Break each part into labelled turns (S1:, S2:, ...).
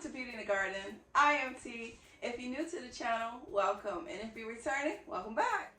S1: to Beauty in the Garden. I am T. If you're new to the channel, welcome. And if you're returning, welcome back.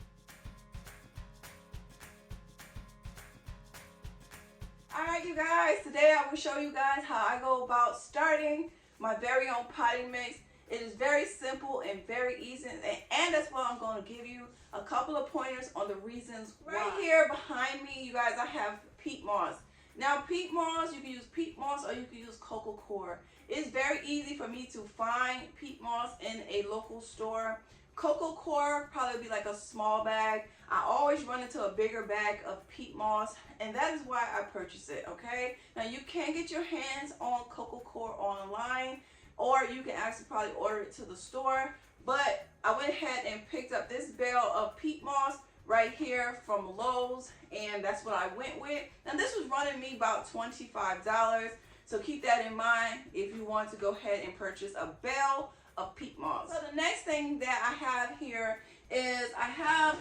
S1: Alright you guys, today I will show you guys how I go about starting my very own potting mix. It is very simple and very easy, and that's why I'm going to give you a couple of pointers on the reasons why. Right here behind me, you guys, I have peat moss. Now peat moss, you can use peat moss or you can use Coconut Coir. It's very easy for me to find peat moss in a local store. Coconut Coir probably be like a small bag. I always run into a bigger bag of peat moss, and that is why I purchase it, okay? Now you can get your hands on Coconut Coir online, or you can actually probably order it to the store. But I went ahead and picked up this bale of peat moss right here from Lowe's, and that's what I went with. And this was running me about $25. So keep that in mind if you want to go ahead and purchase a bale of peat moss. So the next thing that I have here is I have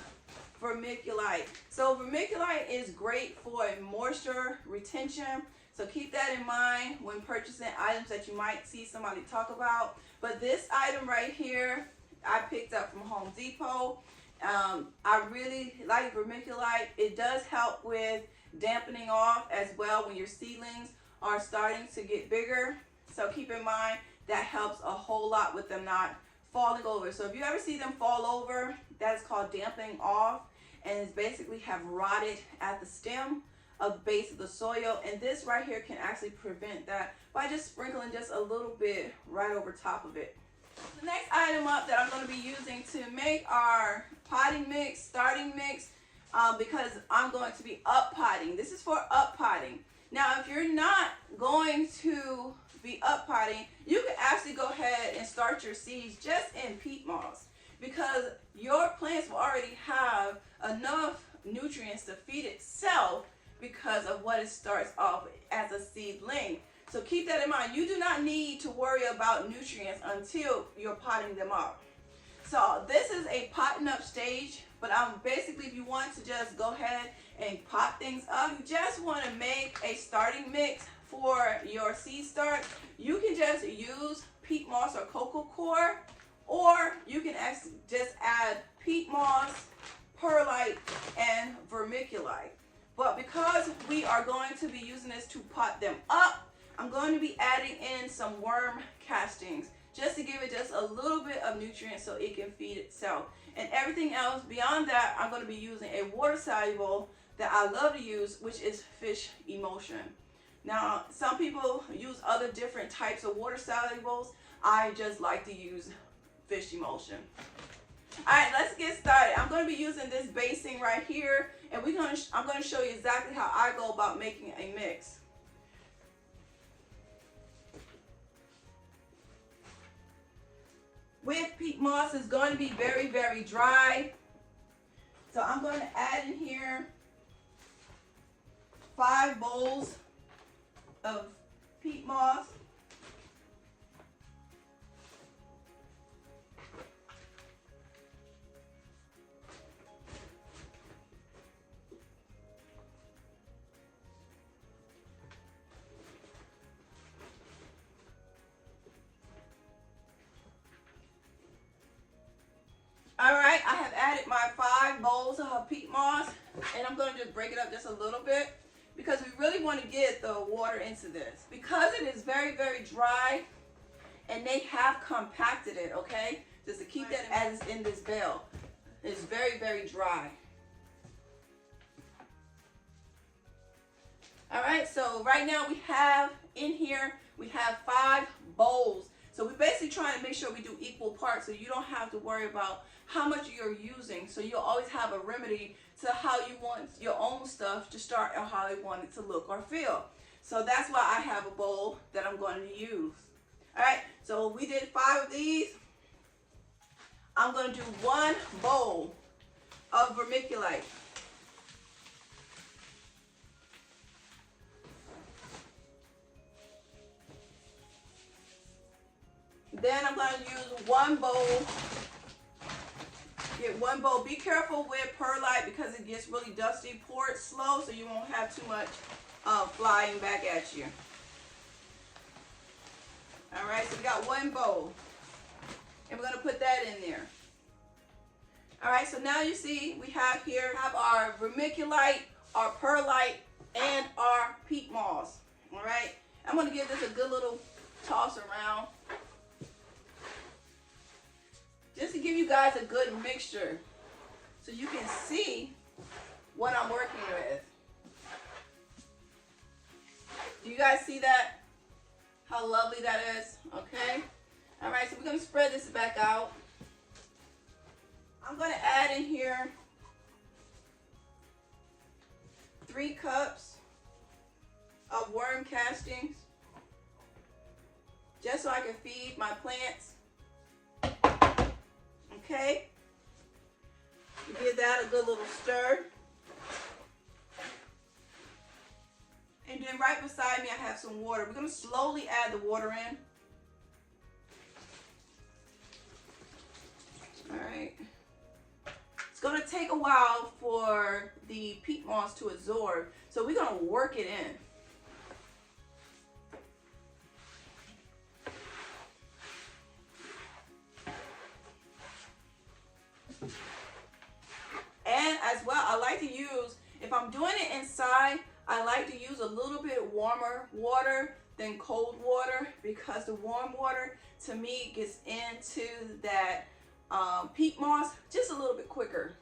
S1: Vermiculite. So Vermiculite is great for moisture retention. So keep that in mind when purchasing items that you might see somebody talk about. But this item right here, I picked up from Home Depot. I really like Vermiculite. It does help with dampening off as well when your seedlings are starting to get bigger. So keep in mind that helps a whole lot with them not falling over. So if you ever see them fall over, that is called dampening off, and it's basically have rotted at the stem of the base of the soil. And this right here can actually prevent that by just sprinkling just a little bit right over top of it. The next item up that I'm going to be using to make our potting mix, starting mix, because I'm going to be up potting. This is for up potting. Now, if you're not going to be up potting, you can actually go ahead and start your seeds just in peat moss, because your plants will already have enough nutrients to feed itself because of what it starts off as a seedling. So keep that in mind. You do not need to worry about nutrients until you're potting them up. So this is a potting up stage, but basically if you want to just go ahead and pot things up, you just want to make a starting mix for your seed start, you can just use peat moss or Coconut Coir, or you can just add peat moss, perlite, and vermiculite. But because we are going to be using this to pot them up, I'm going to be adding in some worm castings just to give it just a little bit of nutrients so it can feed itself. And everything else beyond that, I'm going to be using a water soluble that I love to use, which is fish emulsion. Now, some people use other different types of water solubles. I just like to use fish emulsion. All right, let's get started. I'm going to be using this basin right here, and I'm going to show you exactly how I go about making a mix. With peat moss, it's going to be very, very dry. So I'm going to add in here 5 bowls of peat moss. Alright, I have added my 5 bowls of peat moss, and I'm going to just break it up just a little bit because we really want to get the water into this. Because it is very, very dry, and they have compacted it, okay? Just to keep that as it's in this bale. It's very, very dry. Alright, so right now we have in here, we have 5 bowls. So we're basically trying to make sure we do equal parts so you don't have to worry about how much you're using. So you'll always have a remedy to how you want your own stuff to start or how you want it to look or feel. So that's why I have a bowl that I'm going to use. Alright, so we did 5 of these. I'm going to do 1 bowl of vermiculite. Then I'm going to use 1 bowl. Get 1 bowl. Be careful with perlite because it gets really dusty. Pour it slow so you won't have too much flying back at you. All right, so got one bowl. And we're going to put that in there. All right, so now you see we have our vermiculite, our perlite, and our peat moss. All right, I'm going to give this a good little toss around, just to give you guys a good mixture so you can see what I'm working with. Do you guys see that? How lovely that is, okay? All right, so we're going to spread this back out. I'm going to add in here 3 cups of worm castings, just so I can feed my plants. Okay? Give that a good little stir. And then right beside me I have some water. We're going to slowly add the water in. Alright. It's going to take a while for the peat moss to absorb, so we're going to work it in. And as well, I like to use, if I'm doing it inside, I like to use a little bit warmer water than cold water, because the warm water to me gets into that peat moss just a little bit quicker.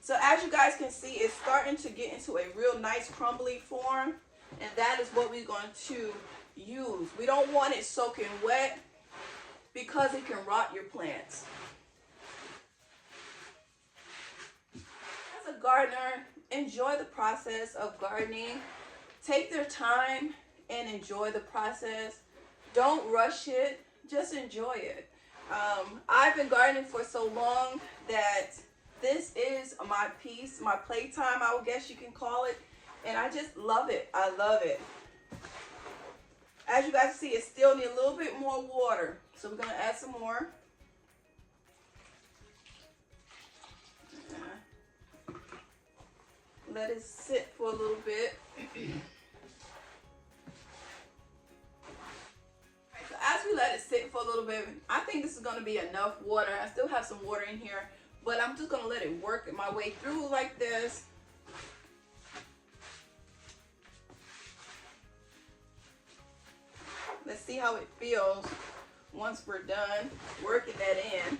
S1: So as you guys can see, it's starting to get into a real nice crumbly form, and that is what we're going to use. We don't want it soaking wet because it can rot your plants. As a gardener, enjoy the process of gardening. Take their time and enjoy the process. Don't rush it, just enjoy it. I've been gardening for so long that this is my piece, my playtime, I would guess you can call it. And I just love it. I love it. As you guys see, it still needs a little bit more water. So we're going to add some more. Let it sit for a little bit. So as we let it sit for a little bit, I think this is going to be enough water. I still have some water in here, but I'm just going to let it work my way through like this. Let's see how it feels once we're done working that in.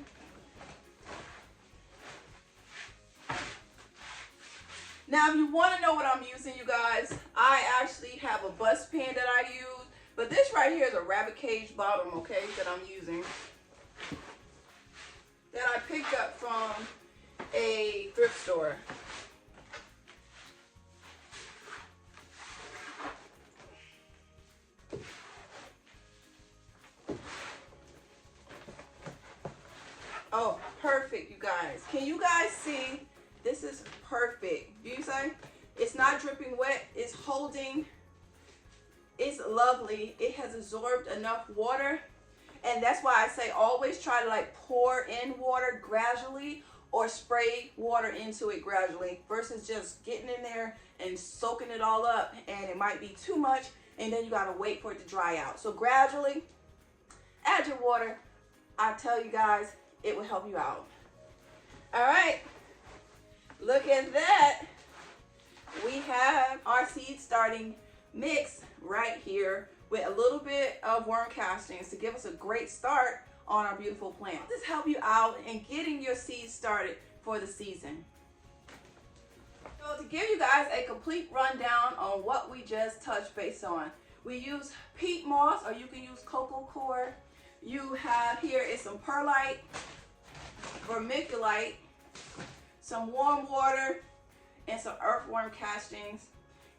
S1: Now, if you want to know what I'm using, you guys, I actually have a bus pan that I use, but this right here is a rabbit cage bottom, okay, that I'm using, that I picked up from a thrift store. Oh, perfect, you guys. Can you guys see? This is perfect. Do you say? It's not dripping wet. It's holding. It's lovely. It has absorbed enough water. And that's why I say always try to like pour in water gradually or spray water into it gradually versus just getting in there and soaking it all up, and it might be too much and then you got to wait for it to dry out. So gradually add your water. I tell you guys, it will help you out. All right, look at that. We have our seed starting mix right here with a little bit of worm castings to give us a great start on our beautiful plant. This help you out in getting your seeds started for the season. So to give you guys a complete rundown on what we just touched base on, we use peat moss, or you can use Coconut Coir. You have here is some perlite, vermiculite, some warm water, and some earthworm castings.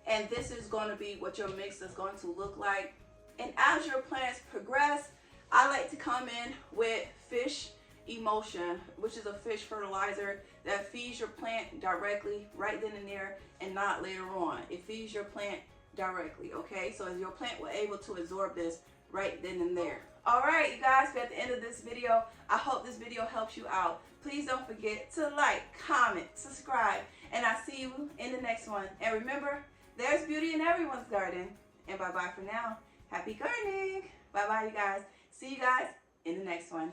S1: And this is going to be what your mix is going to look like. And as your plants progress, I like to come in with fish emulsion, which is a fish fertilizer that feeds your plant directly right then and there, and not later on. It feeds your plant directly, okay? So your plant will able to absorb this right then and there. Alright, you guys, we're at the end of this video. I hope this video helps you out. Please don't forget to like, comment, subscribe, and I'll see you in the next one. And remember, there's beauty in everyone's garden. And bye-bye for now. Happy gardening. Bye-bye, you guys. See you guys in the next one.